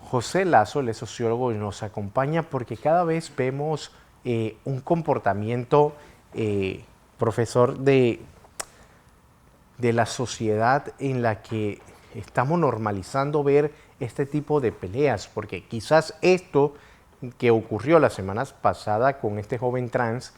José Lazo, él es sociólogo y nos acompaña porque cada vez vemos un comportamiento, profesor, de la sociedad en la que estamos normalizando ver este tipo de peleas, porque quizás esto que ocurrió la semana pasada con este joven trans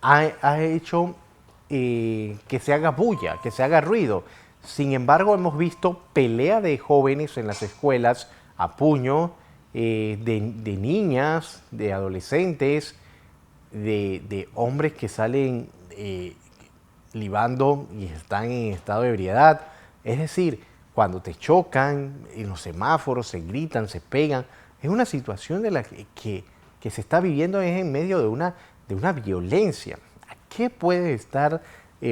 ha hecho que se haga bulla, que se haga ruido. Sin embargo, hemos visto pelea de jóvenes en las escuelas a puño, de niñas, de adolescentes, de hombres que salen libando y están en estado de ebriedad. Es decir, cuando te chocan en los semáforos, se gritan, se pegan. Es una situación de la que se está viviendo es en medio de una violencia. ¿Qué puede estar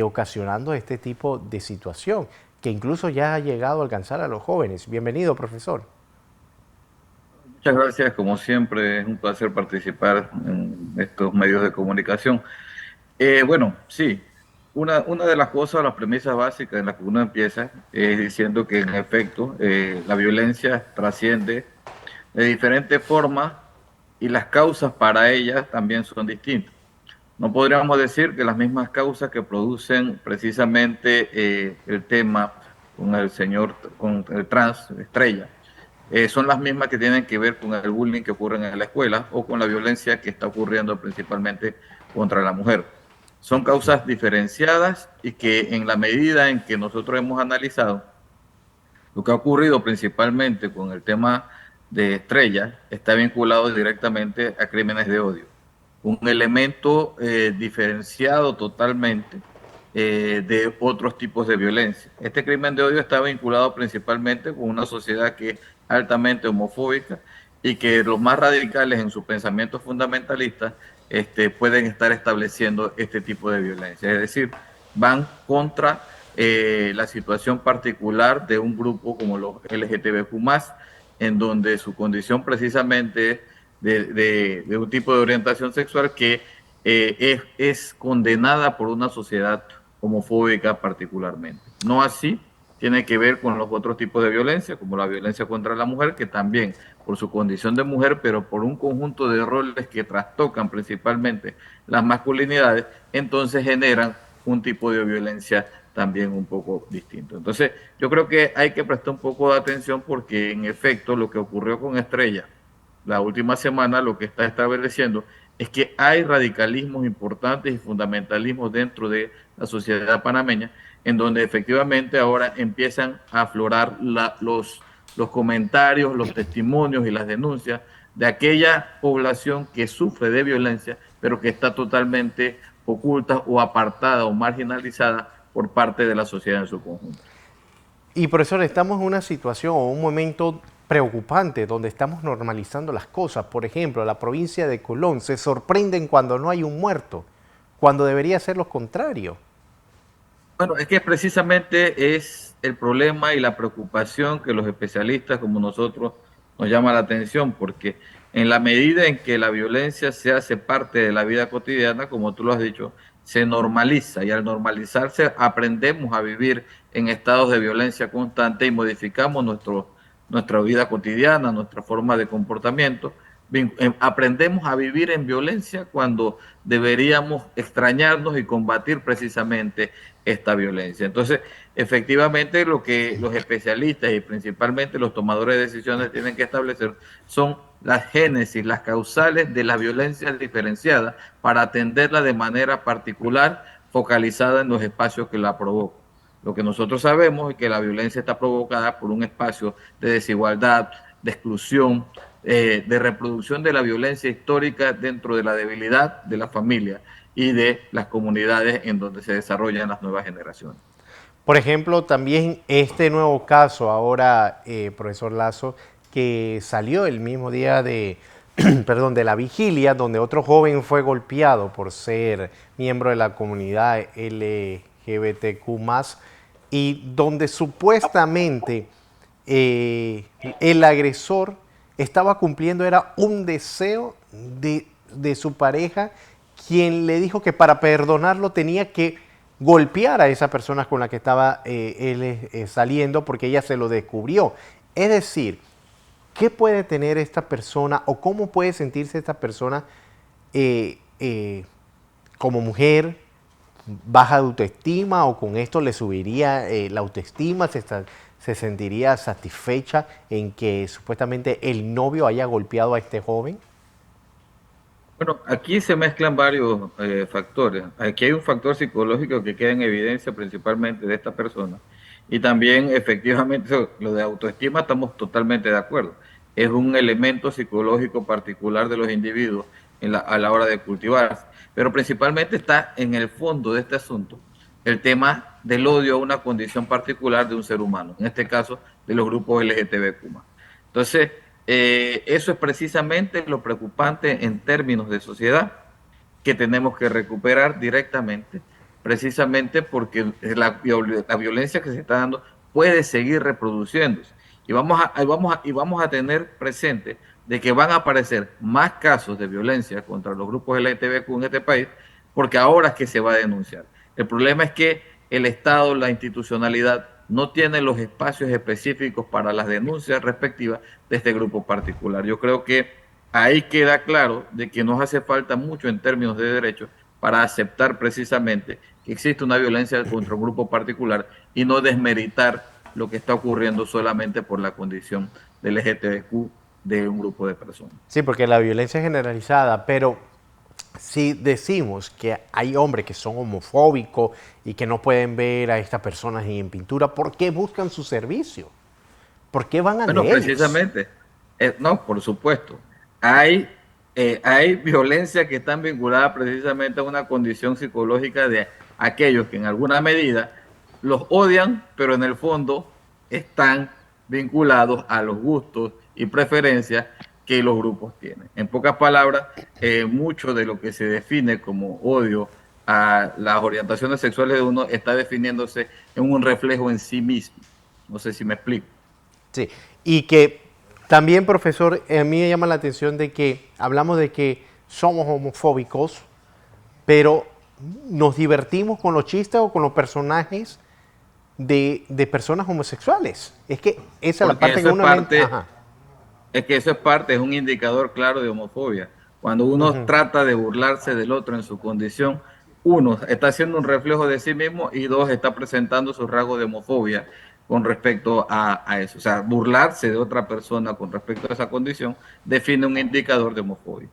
ocasionando este tipo de situación que incluso ya ha llegado a alcanzar a los jóvenes? Bienvenido, profesor. Muchas gracias, como siempre, es un placer participar en estos medios de comunicación. Bueno, sí, una de las cosas, las premisas básicas en las que uno empieza es diciendo que en efecto la violencia trasciende de diferentes formas y las causas para ellas también son distintas. No podríamos decir que las mismas causas que producen precisamente el tema con el señor, con el trans, Estrella, son las mismas que tienen que ver con el bullying que ocurre en la escuela o con la violencia que está ocurriendo principalmente contra la mujer. Son causas diferenciadas y que en la medida en que nosotros hemos analizado lo que ha ocurrido principalmente con el tema de Estrella está vinculado directamente a crímenes de odio. Un elemento diferenciado totalmente de otros tipos de violencia. Este crimen de odio está vinculado principalmente con una sociedad que es altamente homofóbica y que los más radicales en su pensamiento fundamentalista pueden estar estableciendo este tipo de violencia. Es decir, van contra la situación particular de un grupo como los LGTBQ+, en donde su condición precisamente es de un tipo de orientación sexual que es condenada por una sociedad homofóbica particularmente. No así tiene que ver con los otros tipos de violencia, como la violencia contra la mujer, que también por su condición de mujer, pero por un conjunto de roles que trastocan principalmente las masculinidades, entonces generan un tipo de violencia también un poco distinto. Entonces, yo creo que hay que prestar un poco de atención porque en efecto lo que ocurrió con Estrella la última semana lo que está estableciendo es que hay radicalismos importantes y fundamentalismos dentro de la sociedad panameña, en donde efectivamente ahora empiezan a aflorar los comentarios, los testimonios y las denuncias de aquella población que sufre de violencia, pero que está totalmente oculta o apartada o marginalizada por parte de la sociedad en su conjunto. Y profesor, estamos en una situación o un momento preocupante donde estamos normalizando las cosas. Por ejemplo, la provincia de Colón se sorprenden cuando no hay un muerto, cuando debería ser lo contrario. Bueno, es que precisamente es el problema y la preocupación que los especialistas como nosotros nos llama la atención, porque en la medida en que la violencia se hace parte de la vida cotidiana, como tú lo has dicho, se normaliza y al normalizarse aprendemos a vivir en estados de violencia constante y modificamos nuestra vida cotidiana, nuestra forma de comportamiento. Aprendemos a vivir en violencia cuando deberíamos extrañarnos y combatir precisamente esta violencia. Entonces, efectivamente, lo que los especialistas y principalmente los tomadores de decisiones tienen que establecer son las génesis, las causales de la violencia diferenciada para atenderla de manera particular, focalizada en los espacios que la provocan. Lo que nosotros sabemos es que la violencia está provocada por un espacio de desigualdad, de exclusión, de reproducción de la violencia histórica dentro de la debilidad de la familia y de las comunidades en donde se desarrollan las nuevas generaciones. Por ejemplo, también este nuevo caso ahora, profesor Lazo, que salió el mismo día de, perdón, de la vigilia, donde otro joven fue golpeado por ser miembro de la comunidad LGBTQ+, y donde supuestamente el agresor estaba cumpliendo, era un deseo de su pareja, quien le dijo que para perdonarlo tenía que golpear a esa persona con la que estaba él saliendo porque ella se lo descubrió. Es decir, ¿qué puede tener esta persona o cómo puede sentirse esta persona eh, eh, como mujer, baja de autoestima, o con esto le subiría la autoestima, se sentiría satisfecha en que supuestamente el novio haya golpeado a este joven? Bueno, aquí se mezclan varios factores. Aquí hay un factor psicológico que queda en evidencia principalmente de esta persona. Y también efectivamente lo de autoestima estamos totalmente de acuerdo. Es un elemento psicológico particular de los individuos a la hora de cultivarse. Pero principalmente está en el fondo de este asunto el tema del odio a una condición particular de un ser humano, en este caso de los grupos LGTBQ+. Entonces, eso es precisamente lo preocupante en términos de sociedad que tenemos que recuperar directamente, precisamente porque la violencia que se está dando puede seguir reproduciéndose. Y vamos a tener presente de que van a aparecer más casos de violencia contra los grupos LGTBQ en este país, porque ahora es que se va a denunciar. El problema es que el Estado, la institucionalidad, no tiene los espacios específicos para las denuncias respectivas de este grupo particular. Yo creo que ahí queda claro de que nos hace falta mucho en términos de derechos para aceptar precisamente que existe una violencia contra un grupo particular y no desmeritar lo que está ocurriendo solamente por la condición del LGTBQ de un grupo de personas. Sí, porque la violencia es generalizada, pero si decimos que hay hombres que son homofóbicos y que no pueden ver a estas personas ni en pintura, ¿por qué buscan su servicio? ¿Por qué van a Bueno, ellos? precisamente, no, por supuesto, hay violencia que están vinculadas precisamente a una condición psicológica de aquellos que en alguna medida los odian, pero en el fondo están vinculados a los gustos y preferencias que los grupos tienen. En pocas palabras, mucho de lo que se define como odio a las orientaciones sexuales de uno está definiéndose en un reflejo en sí mismo. No sé si me explico. Sí, y que también, profesor, a mí me llama la atención de que hablamos de que somos homofóbicos, pero nos divertimos con los chistes o con los personajes de personas homosexuales. Es que esa es la Porque parte que eso es uno... parte, Ajá. es que eso es parte, es un indicador claro de homofobia. Cuando uno Ujú. trata de burlarse del otro en su condición, uno está haciendo un reflejo de sí mismo y dos está presentando sus rasgos de homofobia con respecto a eso. O sea, burlarse de otra persona con respecto a esa condición define un indicador de homofobia.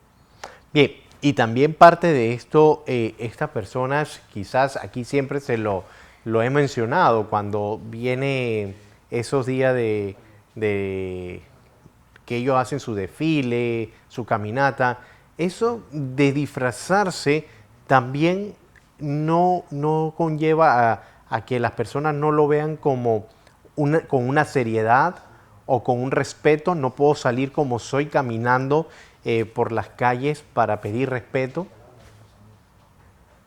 Bien, y también parte de esto, estas personas, quizás aquí siempre lo he mencionado, cuando viene esos días de que ellos hacen su desfile, su caminata, eso de disfrazarse también no conlleva a que las personas no lo vean como con una seriedad o con un respeto. No puedo salir como soy caminando por las calles para pedir respeto.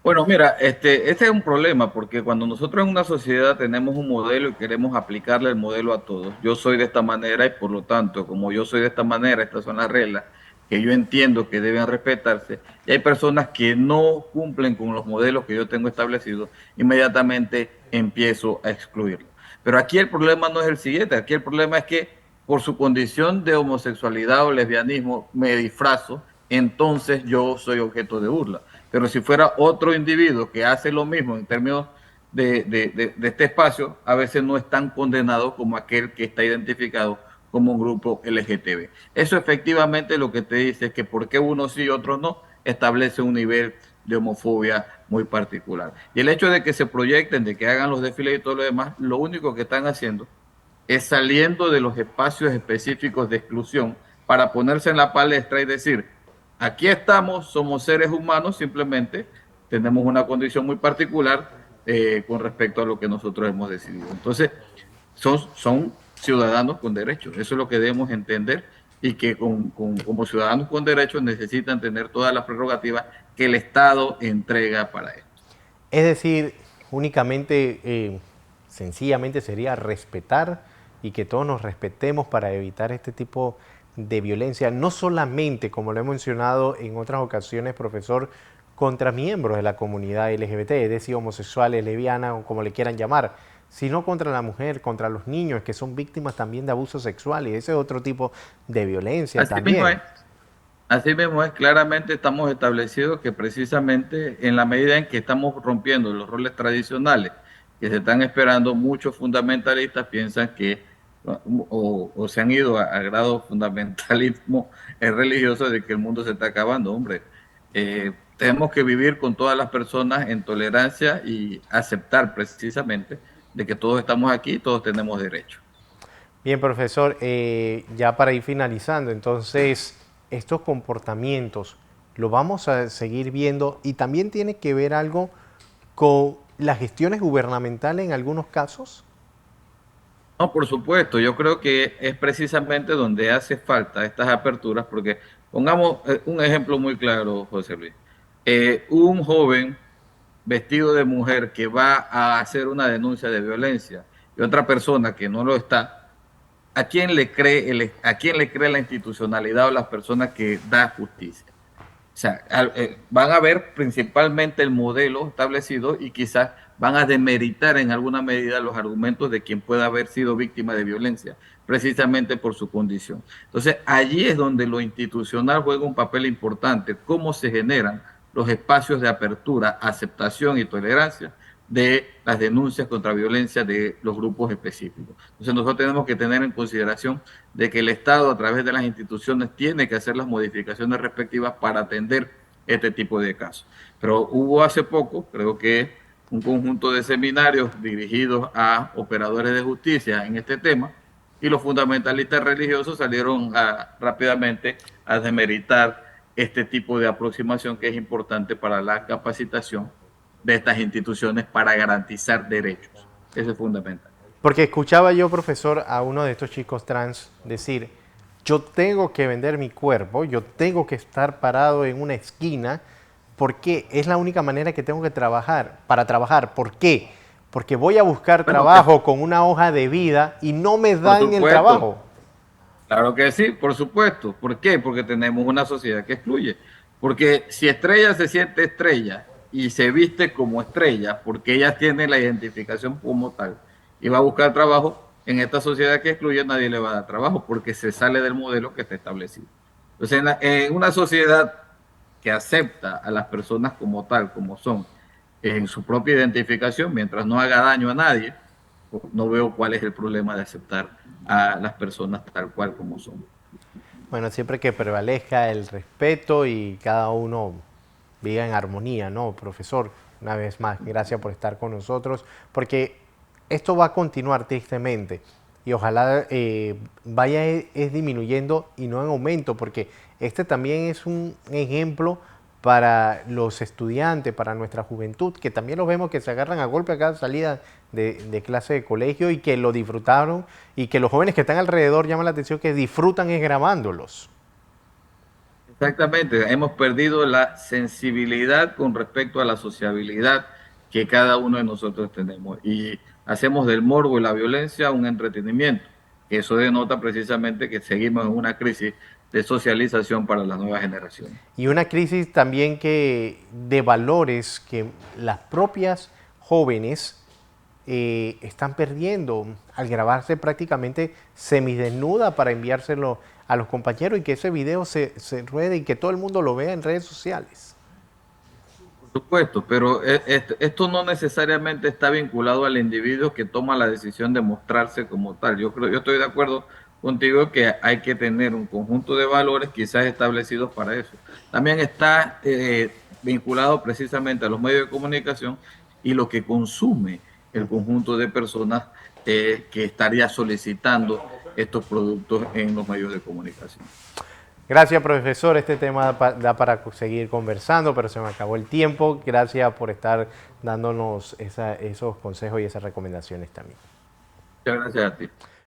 Bueno, mira, este es un problema porque cuando nosotros en una sociedad tenemos un modelo y queremos aplicarle el modelo a todos, yo soy de esta manera y por lo tanto, como yo soy de esta manera, estas son las reglas que yo entiendo que deben respetarse, y hay personas que no cumplen con los modelos que yo tengo establecidos, inmediatamente empiezo a excluirlos. Pero aquí el problema no es el siguiente, aquí el problema es que por su condición de homosexualidad o lesbianismo me disfrazo, entonces yo soy objeto de burla. Pero si fuera otro individuo que hace lo mismo en términos de este espacio, a veces no es tan condenado como aquel que está identificado como un grupo LGTB. Eso efectivamente lo que te dice es que por qué unos sí y otros no, establece un nivel de homofobia muy particular. Y el hecho de que se proyecten, de que hagan los desfiles y todo lo demás, lo único que están haciendo es saliendo de los espacios específicos de exclusión para ponerse en la palestra y decir, aquí estamos, somos seres humanos, simplemente tenemos una condición muy particular con respecto a lo que nosotros hemos decidido. Entonces, son ciudadanos con derechos, eso es lo que debemos entender y que como ciudadanos con derechos necesitan tener todas las prerrogativas que el Estado entrega para esto. Es decir, únicamente, sencillamente sería respetar y que todos nos respetemos para evitar este tipo de violencia, no solamente, como lo he mencionado en otras ocasiones, profesor, contra miembros de la comunidad LGBT, es decir, homosexuales, lesbianas o como le quieran llamar, sino contra la mujer, contra los niños que son víctimas también de abusos sexuales. Ese es otro tipo de violencia Así mismo también. es. Así mismo es, claramente estamos establecidos que precisamente en la medida en que estamos rompiendo los roles tradicionales que se están esperando, muchos fundamentalistas piensan que, o se han ido a grado fundamentalismo religioso de que el mundo se está acabando. Hombre, tenemos que vivir con todas las personas en tolerancia y aceptar precisamente de que todos estamos aquí, todos tenemos derecho. Bien, profesor, ya para ir finalizando, entonces, estos comportamientos lo vamos a seguir viendo y también tiene que ver algo con las gestiones gubernamentales en algunos casos. No, por supuesto, yo creo que es precisamente donde hace falta estas aperturas, porque pongamos un ejemplo muy claro, José Luis. Un joven vestido de mujer que va a hacer una denuncia de violencia y otra persona que no lo está, ¿a quién le cree la institucionalidad o las personas que da justicia? O sea, van a ver principalmente el modelo establecido y quizás van a demeritar en alguna medida los argumentos de quien pueda haber sido víctima de violencia, precisamente por su condición. Entonces, allí es donde lo institucional juega un papel importante, cómo se generan los espacios de apertura, aceptación y tolerancia de las denuncias contra violencia de los grupos específicos. Entonces nosotros tenemos que tener en consideración de que el Estado a través de las instituciones tiene que hacer las modificaciones respectivas para atender este tipo de casos. Pero hubo hace poco, creo que un conjunto de seminarios dirigidos a operadores de justicia en este tema y los fundamentalistas religiosos salieron rápidamente a demeritar este tipo de aproximación que es importante para la capacitación de estas instituciones para garantizar derechos. Eso es fundamental. Porque escuchaba yo, profesor, a uno de estos chicos trans decir, yo tengo que vender mi cuerpo, yo tengo que estar parado en una esquina, porque es la única manera que tengo que trabajar, para trabajar. ¿Por qué? Porque voy a buscar Bueno, trabajo con una hoja de vida y no me por dan el supuesto, trabajo. claro que sí, por supuesto. ¿Por qué? Porque tenemos una sociedad que excluye. Porque si Estrella se siente estrella y se viste como estrella, porque ella tiene la identificación como tal y va a buscar trabajo, en esta sociedad que excluye nadie le va a dar trabajo porque se sale del modelo que está establecido. Entonces, en una sociedad que acepta a las personas como tal, como son, en su propia identificación, mientras no haga daño a nadie, no veo cuál es el problema de aceptar a las personas tal cual como son. Bueno, siempre que prevalezca el respeto y cada uno viva en armonía, ¿no? Profesor, una vez más, gracias por estar con nosotros, porque esto va a continuar tristemente y ojalá vaya es disminuyendo y no en aumento, porque este también es un ejemplo para los estudiantes, para nuestra juventud, que también los vemos que se agarran a golpe a cada salida de clase de colegio y que lo disfrutaron y que los jóvenes que están alrededor llaman la atención que disfrutan es grabándolos. Exactamente, hemos perdido la sensibilidad con respecto a la sociabilidad que cada uno de nosotros tenemos y hacemos del morbo y la violencia un entretenimiento, que eso denota precisamente que seguimos en una crisis de socialización para las nuevas generaciones. Y una crisis también que de valores que las propias jóvenes están perdiendo al grabarse prácticamente semidesnuda para enviárselo a los compañeros y que ese video se ruede y que todo el mundo lo vea en redes sociales. Por supuesto, pero esto no necesariamente está vinculado al individuo que toma la decisión de mostrarse como tal. Yo estoy de acuerdo contigo que hay que tener un conjunto de valores quizás establecidos para eso. También está vinculado precisamente a los medios de comunicación y lo que consume el conjunto de personas que estaría solicitando estos productos en los medios de comunicación. Gracias, profesor. Este tema da para seguir conversando, pero se me acabó el tiempo. Gracias por estar dándonos esos consejos y esas recomendaciones también. Muchas gracias a ti.